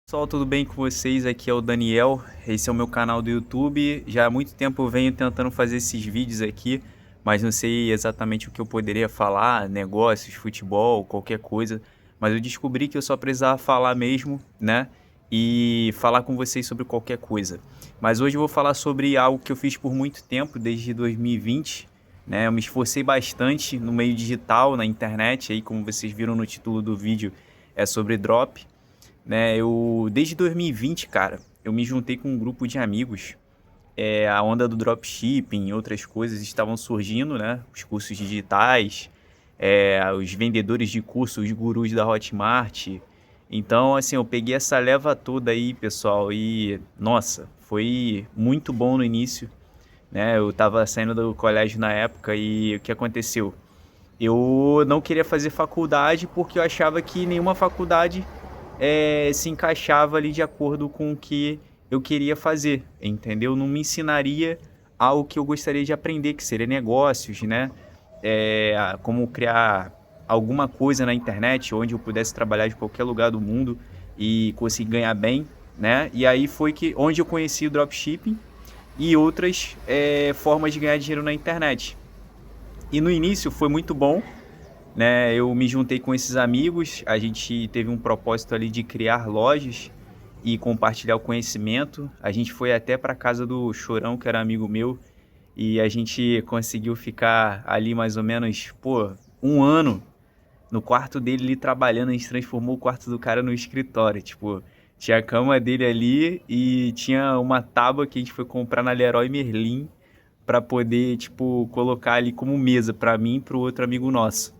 Pessoal, tudo bem com vocês? Aqui é o Daniel, esse é o meu canal do YouTube. Já há muito tempo eu venho tentando fazer esses vídeos aqui, mas não sei exatamente o que eu poderia falar, negócios, futebol, qualquer coisa. Mas eu descobri que eu só precisava falar mesmo, né? E falar com vocês sobre qualquer coisa. Mas hoje eu vou falar sobre algo que eu fiz por muito tempo, desde 2020, né? Eu me esforcei bastante no meio digital, na internet, aí como vocês viram no título do vídeo, é sobre drop, né? Desde 2020, cara, eu me juntei com um grupo de amigos. A onda do dropshipping e outras coisas estavam surgindo, né? Os cursos digitais, os vendedores de cursos, os gurus da Hotmart. Então, assim, eu peguei essa leva toda aí, pessoal, e nossa, foi muito bom no início, né? Eu tava saindo do colégio na época e o que aconteceu? Eu não queria fazer faculdade porque eu achava que nenhuma faculdade se encaixava ali de acordo com o que eu queria fazer, entendeu? Não me ensinaria algo que eu gostaria de aprender, que seria negócios, né? Como criar alguma coisa na internet onde eu pudesse trabalhar de qualquer lugar do mundo e conseguir ganhar bem, né? E aí foi onde eu conheci o dropshipping e outras formas de ganhar dinheiro na internet. E no início foi muito bom, né? Eu me juntei com esses amigos, a gente teve um propósito ali de criar lojas e compartilhar o conhecimento. A gente foi até para casa do Chorão, que era amigo meu, e a gente conseguiu ficar ali mais ou menos, um ano no quarto dele ali trabalhando. A gente transformou o quarto do cara no escritório, tipo, tinha a cama dele ali e tinha uma tábua que a gente foi comprar na Leroy Merlin para poder, tipo, colocar ali como mesa para mim e pro outro amigo nosso.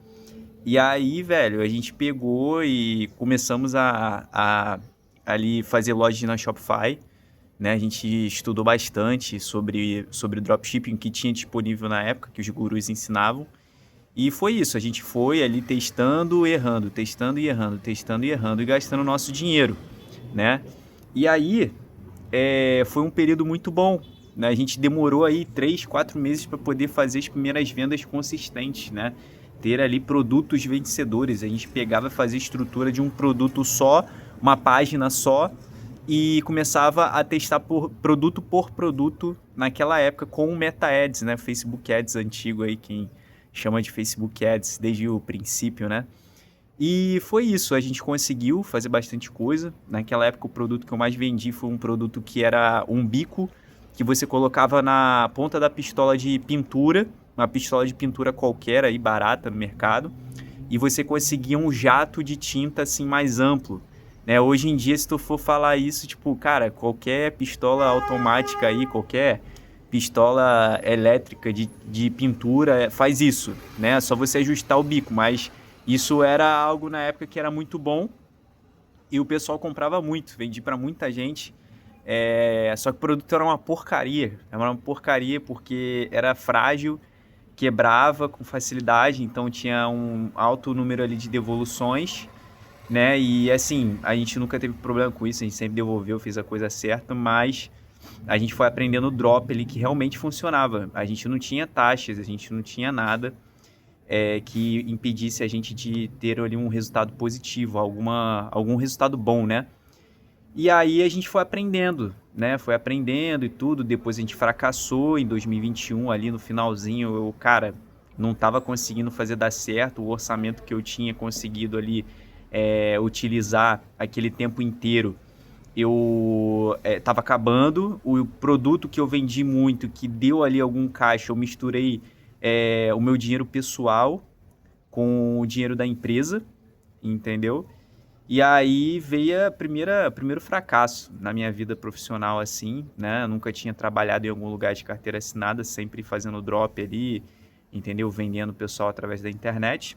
E aí, velho, a gente pegou e começamos a ali fazer lojas na Shopify, né? A gente estudou bastante sobre dropshipping que tinha disponível na época, que os gurus ensinavam. E foi isso, a gente foi ali testando, errando, testando e errando, testando e errando e gastando nosso dinheiro, né? E aí, foi um período muito bom, né? A gente demorou aí 3, 4 meses para poder fazer as primeiras vendas consistentes, né? Ter ali produtos vencedores. A gente pegava e fazia estrutura de um produto só, uma página só, e começava a testar por produto naquela época com o Meta Ads, né? Facebook Ads antigo aí, quem chama de Facebook Ads desde o princípio, né? E foi isso, a gente conseguiu fazer bastante coisa. Naquela época o produto que eu mais vendi foi um produto que era um bico que você colocava na ponta da pistola de pintura, uma pistola de pintura qualquer aí, barata no mercado, e você conseguia um jato de tinta assim mais amplo, né? Hoje em dia, se tu for falar isso, tipo, cara, qualquer pistola automática aí, qualquer pistola elétrica de pintura faz isso, né? É só você ajustar o bico, mas isso era algo na época que era muito bom e o pessoal comprava muito, vendi para muita gente. Só que o produto era uma porcaria porque era frágil, quebrava com facilidade, então tinha um alto número ali de devoluções, né? E assim, a gente nunca teve problema com isso, a gente sempre devolveu, fez a coisa certa, mas a gente foi aprendendo o drop ali que realmente funcionava. A gente não tinha taxas, a gente não tinha nada que impedisse a gente de ter ali um resultado positivo, algum resultado bom, né? E aí a gente foi aprendendo, né? Foi aprendendo e tudo. Depois a gente fracassou em 2021, ali no finalzinho. Cara, não estava conseguindo fazer dar certo. O orçamento que eu tinha conseguido ali utilizar aquele tempo inteiro, eu estava acabando. O produto que eu vendi muito, que deu ali algum caixa, eu misturei o meu dinheiro pessoal com o dinheiro da empresa, entendeu? E aí veio primeiro fracasso na minha vida profissional, assim, né? Eu nunca tinha trabalhado em algum lugar de carteira assinada, sempre fazendo drop ali, entendeu? Vendendo pessoal através da internet.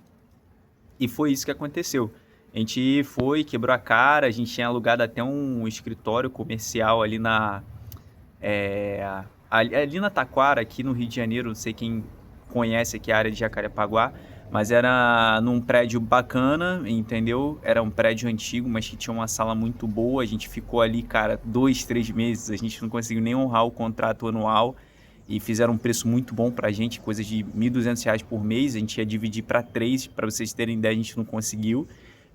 E foi isso que aconteceu. A gente foi, quebrou a cara, a gente tinha alugado até um escritório comercial ali na Taquara, aqui no Rio de Janeiro. Não sei quem conhece aqui a área de Jacarepaguá, mas era num prédio bacana, entendeu? Era um prédio antigo, mas que tinha uma sala muito boa. A gente ficou ali, cara, 2, 3 meses, a gente não conseguiu nem honrar o contrato anual e fizeram um preço muito bom pra gente, coisa de R$ 1.200 por mês. A gente ia dividir para 3, para vocês terem ideia, a gente não conseguiu.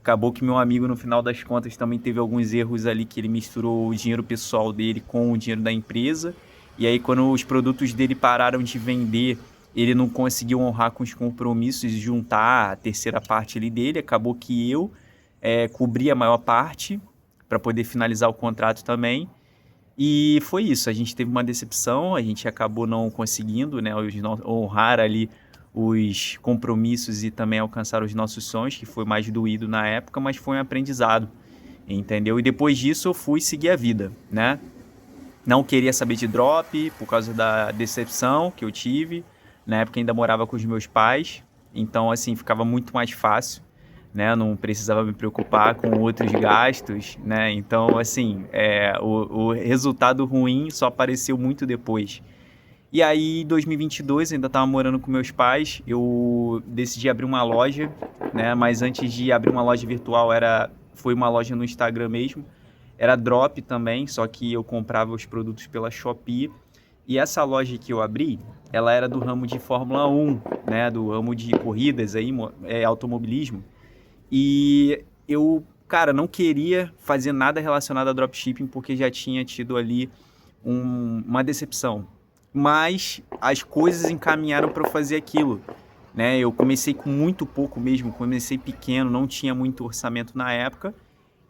Acabou que meu amigo, no final das contas, também teve alguns erros ali, que ele misturou o dinheiro pessoal dele com o dinheiro da empresa. E aí, quando os produtos dele pararam de vender, ele não conseguiu honrar com os compromissos e juntar a terceira parte ali dele. Acabou que eu cobri a maior parte para poder finalizar o contrato também. E foi isso, a gente teve uma decepção, a gente acabou não conseguindo, né, honrar ali os compromissos e também alcançar os nossos sonhos, que foi mais doído na época, mas foi um aprendizado, entendeu? E depois disso eu fui seguir a vida, né? Não queria saber de drop por causa da decepção que eu tive. Na época ainda morava com os meus pais, então assim ficava muito mais fácil, né? Não precisava me preocupar com outros gastos, né? Então assim, o resultado ruim só apareceu muito depois. E aí, em 2022, ainda estava morando com meus pais, eu decidi abrir uma loja, né? Mas antes de abrir uma loja virtual, foi uma loja no Instagram mesmo. Era drop também, só que eu comprava os produtos pela Shopee. E essa loja que eu abri, ela era do ramo de Fórmula 1, né? Do ramo de corridas aí, automobilismo. E eu, cara, não queria fazer nada relacionado a dropshipping porque já tinha tido ali uma decepção. Mas as coisas encaminharam para eu fazer aquilo, né? Eu comecei com muito pouco mesmo, comecei pequeno, não tinha muito orçamento na época.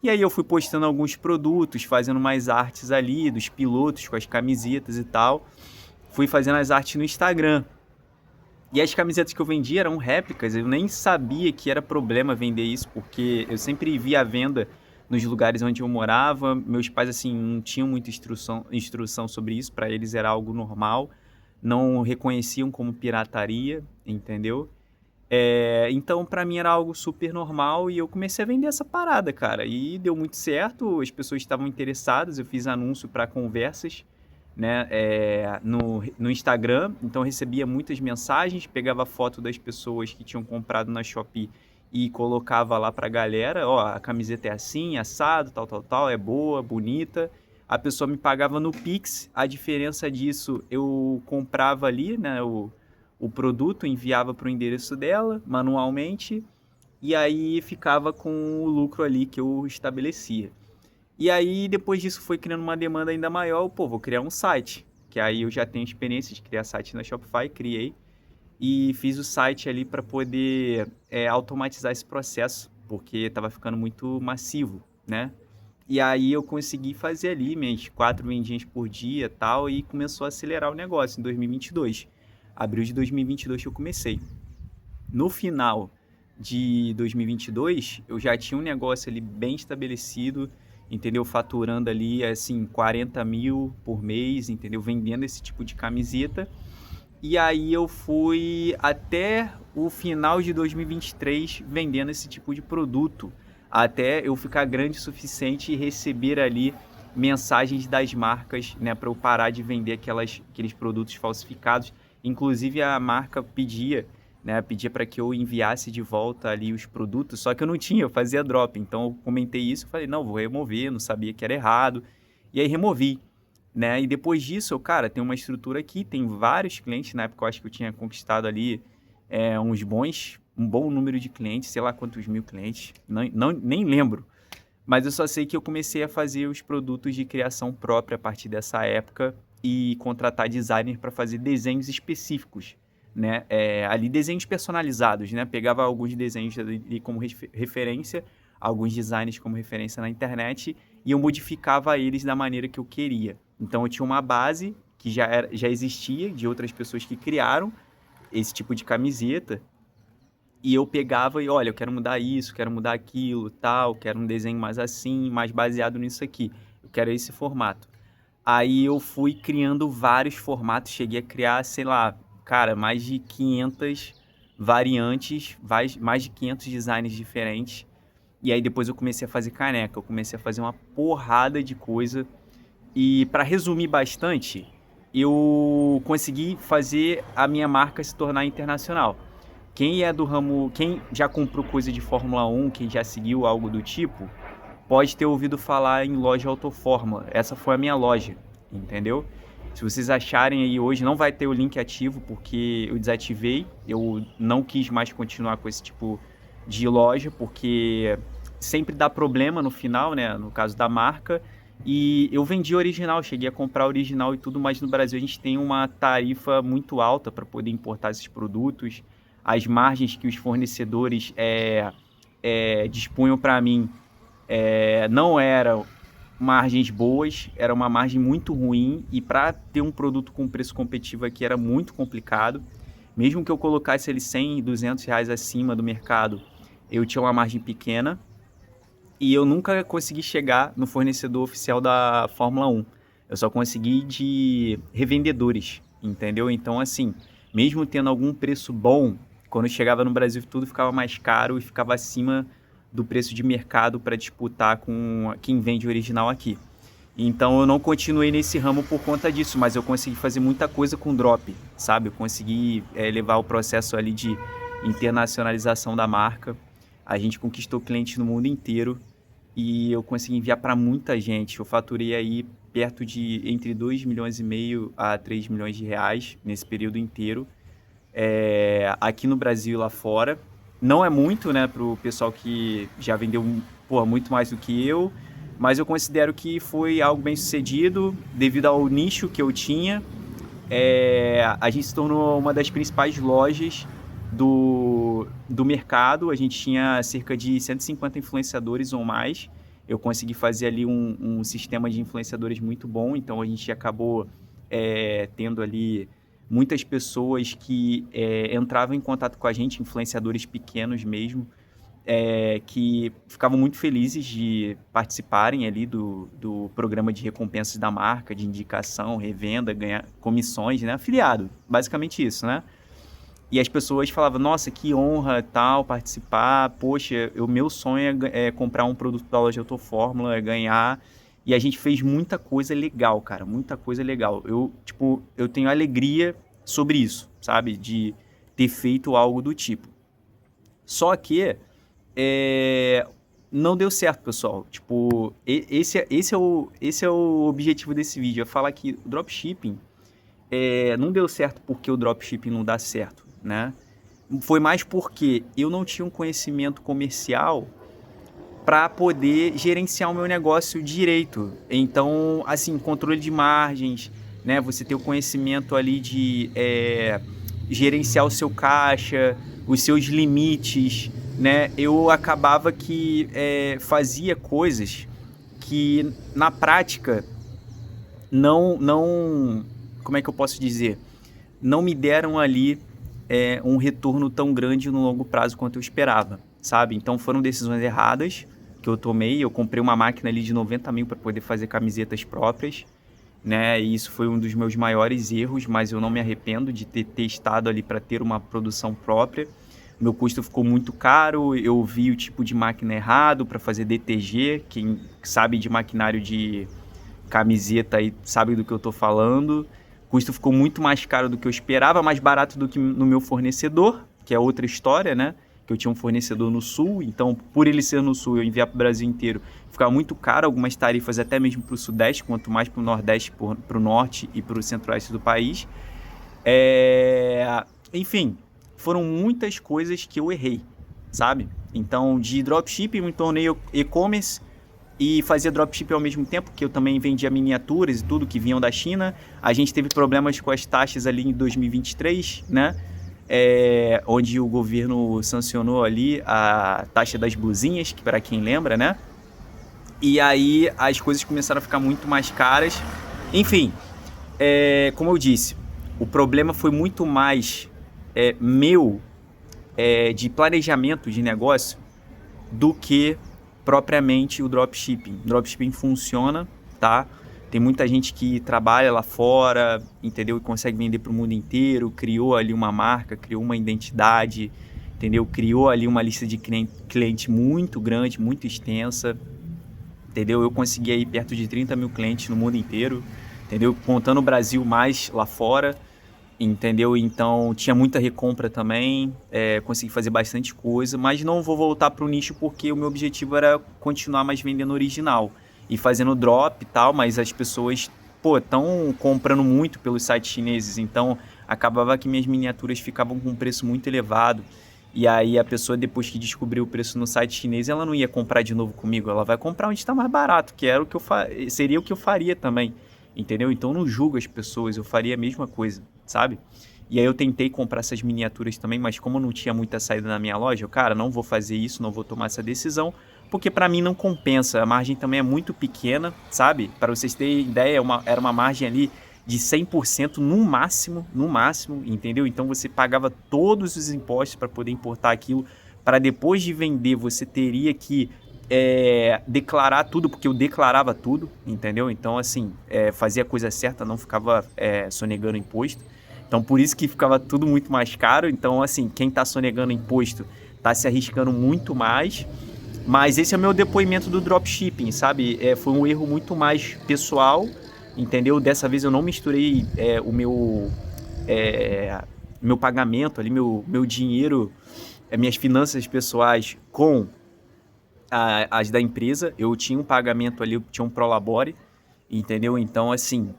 E aí eu fui postando alguns produtos, fazendo mais artes ali, dos pilotos com as camisetas e tal. Fui fazendo as artes no Instagram. E as camisetas que eu vendia eram réplicas, eu nem sabia que era problema vender isso, porque eu sempre via a venda nos lugares onde eu morava. Meus pais, assim, não tinham muita instrução sobre isso, para eles era algo normal, não reconheciam como pirataria, entendeu? Então, para mim era algo super normal e eu comecei a vender essa parada, cara. E deu muito certo, as pessoas estavam interessadas, eu fiz anúncio para conversas, né, no Instagram, então eu recebia muitas mensagens, pegava foto das pessoas que tinham comprado na Shopee e colocava lá pra galera, ó, a camiseta é assim, assado, tal, tal, tal, é boa, bonita. A pessoa me pagava no Pix, a diferença disso eu comprava ali, né, o produto, enviava para o endereço dela manualmente e aí ficava com o lucro ali que eu estabelecia. E aí, depois disso, foi criando uma demanda ainda maior. Pô, vou criar um site. Que aí eu já tenho experiência de criar site na Shopify, criei. E fiz o site ali para poder automatizar esse processo, porque estava ficando muito massivo, né? E aí eu consegui fazer ali minhas 4 vendinhas por dia e tal, e começou a acelerar o negócio em 2022. Abril de 2022 que eu comecei. No final de 2022, eu já tinha um negócio ali bem estabelecido, entendeu? Faturando ali, assim, 40 mil por mês, entendeu? Vendendo esse tipo de camiseta. E aí eu fui até o final de 2023 vendendo esse tipo de produto, até eu ficar grande o suficiente e receber ali mensagens das marcas, né, para eu parar de vender aqueles produtos falsificados. Inclusive a marca pedia, né, pedia para que eu enviasse de volta ali os produtos, só que eu não tinha, eu fazia drop. Então eu comentei isso, falei, não, vou remover, não sabia que era errado. E aí removi, né? E depois disso, eu, cara, tem uma estrutura aqui, tem vários clientes. Na época eu acho que eu tinha conquistado ali um bom número de clientes, sei lá quantos mil clientes, nem lembro. Mas eu só sei que eu comecei a fazer os produtos de criação própria a partir dessa época e contratar designer para fazer desenhos específicos, né? Ali desenhos personalizados, né? Pegava alguns desenhos ali como referência, alguns designs como referência na internet e eu modificava eles da maneira que eu queria. Então eu tinha uma base que já existia de outras pessoas que criaram esse tipo de camiseta e eu pegava e, olha, eu quero mudar isso, quero mudar aquilo, tal, quero um desenho mais assim, mais baseado nisso aqui. Eu quero esse formato. Aí eu fui criando vários formatos, cheguei a criar, sei lá, cara, mais de 500 variantes, mais de 500 designs diferentes. E aí depois eu comecei a fazer caneca, eu comecei a fazer uma porrada de coisa. E para resumir bastante, eu consegui fazer a minha marca se tornar internacional. Quem é do ramo, quem já comprou coisa de Fórmula 1, quem já seguiu algo do tipo, pode ter ouvido falar em loja Autoforma. Essa foi a minha loja, entendeu? Se vocês acharem aí hoje, não vai ter o link ativo porque eu desativei. Eu não quis mais continuar com esse tipo de loja porque sempre dá problema no final, né? No caso da marca. E eu vendi original, cheguei a comprar original e tudo, mas no Brasil a gente tem uma tarifa muito alta para poder importar esses produtos. As margens que os fornecedores dispunham para mim não eram margens boas, era uma margem muito ruim, e para ter um produto com preço competitivo aqui era muito complicado. Mesmo que eu colocasse ele 100, R$ 200 acima do mercado, eu tinha uma margem pequena, e eu nunca consegui chegar no fornecedor oficial da Fórmula 1. Eu só consegui de revendedores, entendeu? Então, assim, mesmo tendo algum preço bom, quando chegava no Brasil tudo ficava mais caro e ficava acima do preço de mercado para disputar com quem vende original aqui. Então eu não continuei nesse ramo por conta disso, mas eu consegui fazer muita coisa com drop, sabe? Eu consegui levar o processo ali de internacionalização da marca. A gente conquistou clientes no mundo inteiro e eu consegui enviar para muita gente. Eu faturei aí perto de entre 2,5 milhões a 3 milhões de reais nesse período inteiro, aqui no Brasil e lá fora. Não é muito, né, para o pessoal que já vendeu muito mais do que eu, mas eu considero que foi algo bem sucedido devido ao nicho que eu tinha. A gente se tornou uma das principais lojas do mercado. A gente tinha cerca de 150 influenciadores ou mais. Eu consegui fazer ali um sistema de influenciadores muito bom, então a gente acabou tendo ali muitas pessoas que entravam em contato com a gente, influenciadores pequenos mesmo, que ficavam muito felizes de participarem ali do programa de recompensas da marca, de indicação, revenda, ganhar comissões, né? Afiliado, basicamente isso, né? E as pessoas falavam, nossa, que honra tal, participar, poxa, o meu sonho é comprar um produto da loja Autofórmula, é ganhar. E a gente fez muita coisa legal, cara, muita coisa legal. Eu tenho alegria sobre isso, sabe? De ter feito algo do tipo. Só que não deu certo, pessoal. Tipo, esse é o objetivo desse vídeo, é falar que o dropshipping não deu certo porque o dropshipping não dá certo, né? Foi mais porque eu não tinha um conhecimento comercial para poder gerenciar o meu negócio direito. Então, assim, controle de margens, né? Você ter o conhecimento ali de gerenciar o seu caixa, os seus limites, né? Eu acabava que fazia coisas que na prática não, como é que eu posso dizer? Não me deram ali um retorno tão grande no longo prazo quanto eu esperava, sabe? Então foram decisões erradas que eu tomei. Eu comprei uma máquina ali de 90 mil para poder fazer camisetas próprias, né? E isso foi um dos meus maiores erros, mas eu não me arrependo de ter testado ali para ter uma produção própria. Meu custo ficou muito caro, eu vi o tipo de máquina errado para fazer DTG. Quem sabe de maquinário de camiseta aí sabe do que eu estou falando. O custo ficou muito mais caro do que eu esperava, mais barato do que no meu fornecedor, que é outra história, né? Que eu tinha um fornecedor no Sul, então por ele ser no Sul, eu enviar para o Brasil inteiro, ficava muito caro, algumas tarifas até mesmo para o Sudeste, quanto mais para o Nordeste, para o Norte e para o Centro-Oeste do país. Enfim, foram muitas coisas que eu errei, sabe? Então, de dropshipping, eu me tornei e-commerce e fazia dropshipping ao mesmo tempo, que eu também vendia miniaturas e tudo que vinham da China. A gente teve problemas com as taxas ali em 2023, né? Onde o governo sancionou ali a taxa das blusinhas, que para quem lembra, né? E aí as coisas começaram a ficar muito mais caras. Enfim, como eu disse, o problema foi muito mais meu, de planejamento de negócio, do que propriamente o dropshipping. O dropshipping funciona, tá? Tem muita gente que trabalha lá fora, entendeu? E consegue vender para o mundo inteiro, criou ali uma marca, criou uma identidade, entendeu? Criou ali uma lista de cliente muito grande, muito extensa, entendeu? Eu consegui aí perto de 30 mil clientes no mundo inteiro, entendeu? Contando o Brasil mais lá fora, entendeu? Então tinha muita recompra também, consegui fazer bastante coisa, mas não vou voltar para o nicho porque o meu objetivo era continuar mais vendendo original e fazendo drop e tal, mas as pessoas estão comprando muito pelos sites chineses, então acabava que minhas miniaturas ficavam com um preço muito elevado. E aí a pessoa, depois que descobriu o preço no site chinês, ela não ia comprar de novo comigo, ela vai comprar onde está mais barato, que era o que seria o que eu faria também, entendeu? Então eu não julgo as pessoas, eu faria a mesma coisa, sabe? E aí eu tentei comprar essas miniaturas também, mas como não tinha muita saída na minha loja, cara, não vou fazer isso, não vou tomar essa decisão, porque para mim não compensa, a margem também é muito pequena, sabe? Para vocês terem ideia, era uma margem ali de 100% no máximo, entendeu? Então você pagava todos os impostos para poder importar aquilo, para depois de vender você teria que declarar tudo, porque eu declarava tudo, entendeu? Então assim, fazia a coisa certa, não ficava sonegando imposto. Então por isso que ficava tudo muito mais caro. Então assim, quem está sonegando imposto está se arriscando muito mais. Mas esse é o meu depoimento do dropshipping, sabe? Foi um erro muito mais pessoal, entendeu? Dessa vez eu não misturei o meu pagamento ali, meu dinheiro, minhas finanças pessoais com as da empresa. Eu tinha um pagamento ali, eu tinha um Prolabore, entendeu? Então, assim,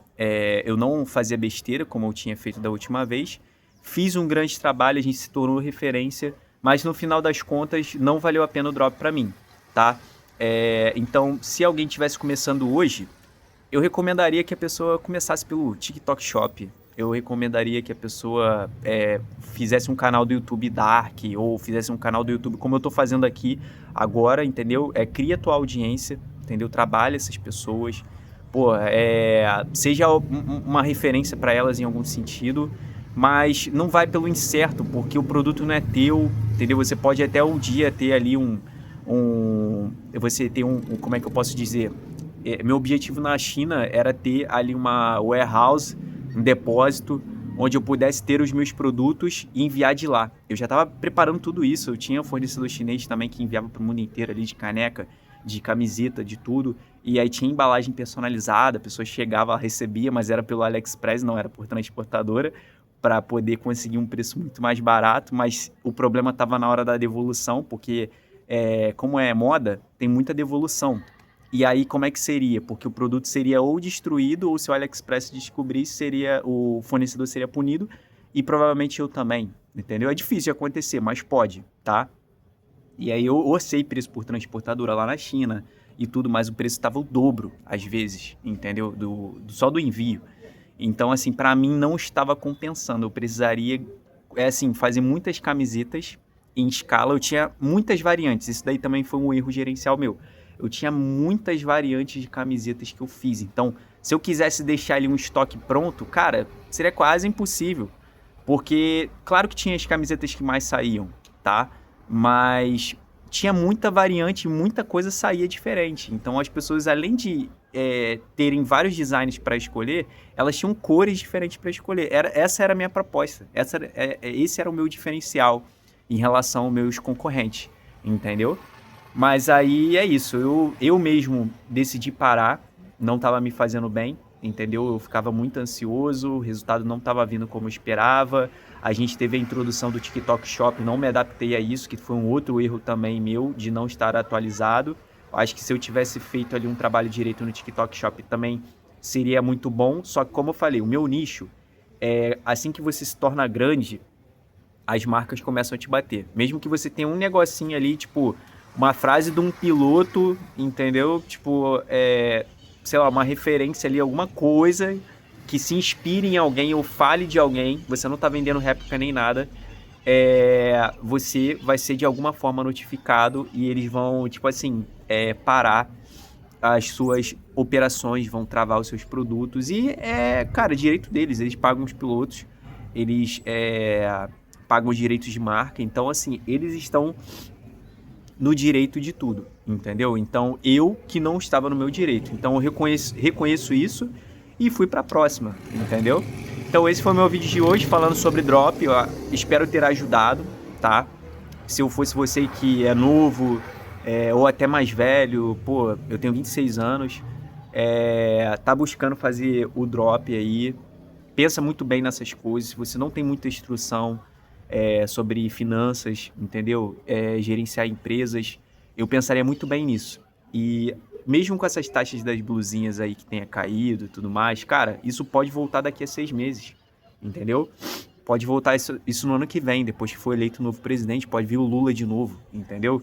eu não fazia besteira, como eu tinha feito da última vez. Fiz um grande trabalho, a gente se tornou referência, mas no final das contas não valeu a pena o drop para mim, tá? Então, se alguém estivesse começando hoje, eu recomendaria que a pessoa começasse pelo TikTok Shop. Eu recomendaria que a pessoa fizesse um canal do YouTube Dark ou fizesse um canal do YouTube como eu estou fazendo aqui agora, entendeu? Cria tua audiência, entendeu? Trabalha essas pessoas. Pô, seja uma referência para elas em algum sentido, mas não vai pelo incerto, porque o produto não é teu, entendeu? Você pode até um dia ter ali você ter como é que eu posso dizer? Meu objetivo na China era ter ali uma warehouse, um depósito, onde eu pudesse ter os meus produtos e enviar de lá. Eu já estava preparando tudo isso, eu tinha um fornecedor chinês também que enviava para o mundo inteiro ali de caneca, de camiseta, de tudo, e aí tinha embalagem personalizada, a pessoa chegava, recebia, mas era pelo AliExpress, não era por transportadora, para poder conseguir um preço muito mais barato, mas o problema estava na hora da devolução, porque como é moda, tem muita devolução. E aí, como é que seria? Porque o produto seria ou destruído, ou se o AliExpress descobrisse, o fornecedor seria punido, e provavelmente eu também, entendeu? É difícil de acontecer, mas pode, tá? E aí eu orcei preço por transportadora lá na China e tudo, mas o preço estava o dobro, às vezes, entendeu? Só do envio. Então, assim, para mim não estava compensando. Eu precisaria, fazer muitas camisetas em escala. Eu tinha muitas variantes. Isso daí também foi um erro gerencial meu. Eu tinha muitas variantes de camisetas que eu fiz. Então, se eu quisesse deixar ali um estoque pronto, cara, seria quase impossível. Porque, claro que tinha as camisetas que mais saíam, tá? Mas tinha muita variante, muita coisa saía diferente. Então, as pessoas, além de terem vários designs para escolher, elas tinham cores diferentes para escolher. Essa era a minha proposta. Esse era o meu diferencial em relação aos meus concorrentes, entendeu? Mas aí é isso, eu mesmo decidi parar, não estava me fazendo bem, entendeu? Eu ficava muito ansioso, o resultado não estava vindo como eu esperava. A gente teve a introdução do TikTok Shop, não me adaptei a isso, que foi um outro erro também meu, de não estar atualizado. Acho que se eu tivesse feito ali um trabalho direito no TikTok Shop também seria muito bom, só que como eu falei, o meu nicho, assim que você se torna grande, as marcas começam a te bater. Mesmo que você tenha um negocinho ali, tipo, uma frase de um piloto, entendeu? Tipo, sei lá, uma referência ali, alguma coisa que se inspire em alguém ou fale de alguém, você não tá vendendo réplica nem nada, você vai ser de alguma forma notificado e eles vão, tipo assim, parar as suas operações, vão travar os seus produtos e cara, direito deles, eles pagam os pilotos, eles pagam os direitos de marca, então assim, eles estão no direito de tudo, entendeu? Então eu que não estava no meu direito, então eu reconheço isso e fui para a próxima, entendeu? Então esse foi o meu vídeo de hoje falando sobre drop, eu espero ter ajudado, tá? Se eu fosse você que é novo, ou até mais velho, pô, eu tenho 26 anos, tá buscando fazer o drop aí, pensa muito bem nessas coisas. Se você não tem muita instrução sobre finanças, entendeu? Gerenciar empresas, eu pensaria muito bem nisso. E mesmo com essas taxas das blusinhas aí que tenha caído e tudo mais, cara, isso pode voltar daqui a 6 meses, entendeu? pode voltar isso no ano que vem, depois que for eleito o novo presidente, pode vir o Lula de novo, entendeu?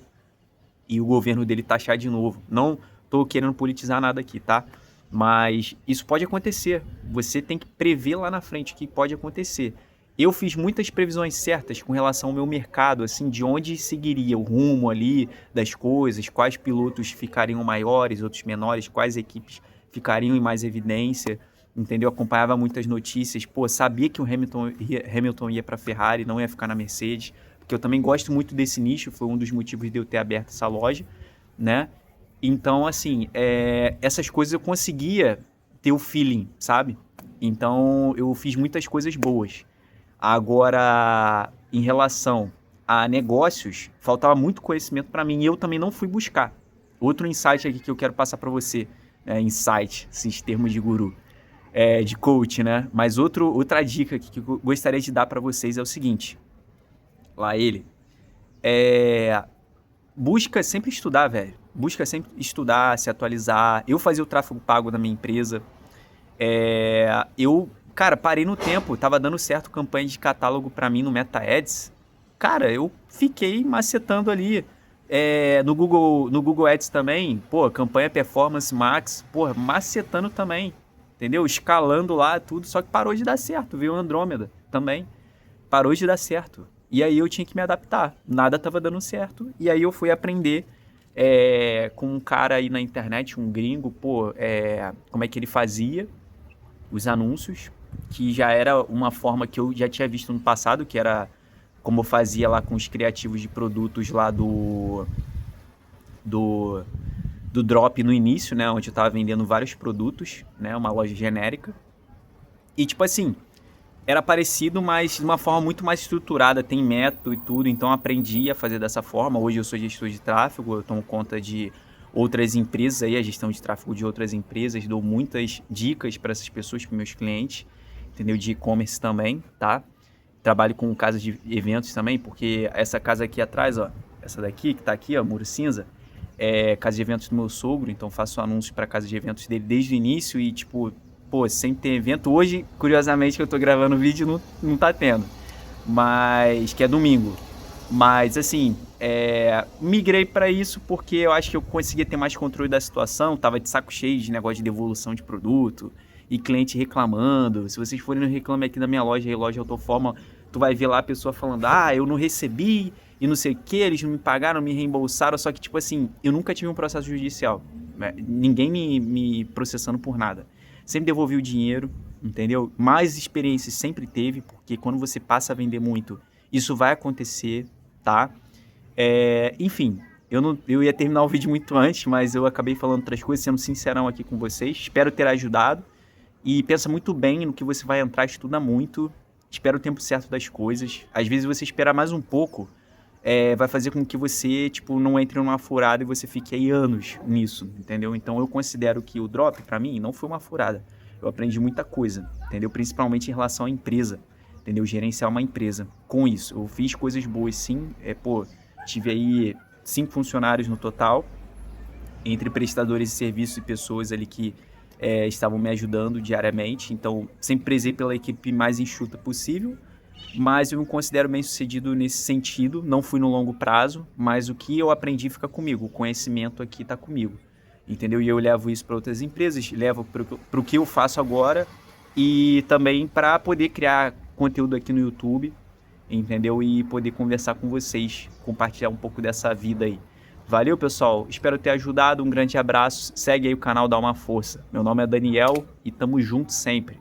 E o governo dele taxar de novo. Não tô querendo politizar nada aqui, tá? Mas isso pode acontecer. Você tem que prever lá na frente o que pode acontecer. Eu fiz muitas previsões certas com relação ao meu mercado, assim, de onde seguiria o rumo ali das coisas, quais pilotos ficariam maiores, outros menores, quais equipes ficariam em mais evidência, entendeu? Acompanhava muitas notícias, pô, sabia que o Hamilton ia para a Ferrari, não ia ficar na Mercedes, porque eu também gosto muito desse nicho, foi um dos motivos de eu ter aberto essa loja, né? Então, assim, essas coisas eu conseguia ter o feeling, sabe? Então, eu fiz muitas coisas boas. Agora, em relação a negócios, faltava muito conhecimento para mim e eu também não fui buscar. Outro insight aqui que eu quero passar para você, insight, esses termos de guru, de coach, né? Mas outra dica aqui que eu gostaria de dar para vocês é o seguinte. Lá ele. Busca sempre estudar, velho. Busca sempre estudar, se atualizar. Eu fazia o tráfego pago da minha empresa. Cara, parei no tempo, tava dando certo campanha de catálogo pra mim no Meta Ads. Cara, eu fiquei macetando ali. No Google Ads também, pô, campanha Performance Max, pô, macetando também, entendeu? Escalando lá tudo, só que parou de dar certo, veio o Andrômeda também, parou de dar certo. E aí eu tinha que me adaptar, nada tava dando certo, e aí eu fui aprender com um cara aí na internet, um gringo, pô, como é que ele fazia os anúncios, que já era uma forma que eu já tinha visto no passado, que era como eu fazia lá com os criativos de produtos lá do Drop no início, né, onde eu tava vendendo vários produtos, né, uma loja genérica. E tipo assim, era parecido, mas de uma forma muito mais estruturada, tem método e tudo, então aprendi a fazer dessa forma. Hoje eu sou gestor de tráfego, eu tomo conta de outras empresas aí, a gestão de tráfego de outras empresas, dou muitas dicas para essas pessoas, para meus clientes, entendeu? De e-commerce também, tá? Trabalho com casas de eventos também, porque essa casa aqui atrás, ó, essa daqui que tá aqui, ó, muro cinza, é casa de eventos do meu sogro, então faço anúncios para casa de eventos dele desde o início e, tipo, pô, sempre tem evento. Hoje, curiosamente, que eu tô gravando o vídeo, não tá tendo, mas que é domingo. Mas, assim, migrei para isso porque eu acho que eu conseguia ter mais controle da situação, tava de saco cheio de negócio de devolução de produto e cliente reclamando. Se vocês forem no Reclame Aqui da minha loja, Relógio Autoforma, tu vai ver lá a pessoa falando, eu não recebi e não sei o que, eles não me pagaram, me reembolsaram, só que, tipo assim, eu nunca tive um processo judicial, né? Ninguém me processando por nada. Sempre devolvi o dinheiro, entendeu? Mais experiência sempre teve, porque quando você passa a vender muito, isso vai acontecer, tá? Enfim, eu ia terminar o vídeo muito antes, mas eu acabei falando outras coisas, sendo sincerão aqui com vocês. Espero ter ajudado. E pensa muito bem no que você vai entrar, estuda muito. Espera o tempo certo das coisas. Às vezes você esperar mais um pouco, vai fazer com que você, tipo, não entre numa furada e você fique aí anos nisso, entendeu? Então eu considero que o Drop, pra mim, não foi uma furada. Eu aprendi muita coisa, entendeu? Principalmente em relação à empresa, entendeu? Gerenciar uma empresa. Com isso, eu fiz coisas boas sim. Tive aí 5 funcionários no total, entre prestadores de serviços e pessoas ali que estavam me ajudando diariamente. Então, sempre prezei pela equipe mais enxuta possível, mas eu me considero bem sucedido nesse sentido. Não fui no longo prazo, mas o que eu aprendi fica comigo, o conhecimento aqui está comigo, entendeu? E eu levo isso para outras empresas, levo para o que eu faço agora e também para poder criar conteúdo aqui no YouTube, entendeu? E poder conversar com vocês, compartilhar um pouco dessa vida aí. Valeu, pessoal. Espero ter ajudado. Um grande abraço. Segue aí o canal, dá uma força. Meu nome é Daniel e tamo junto sempre.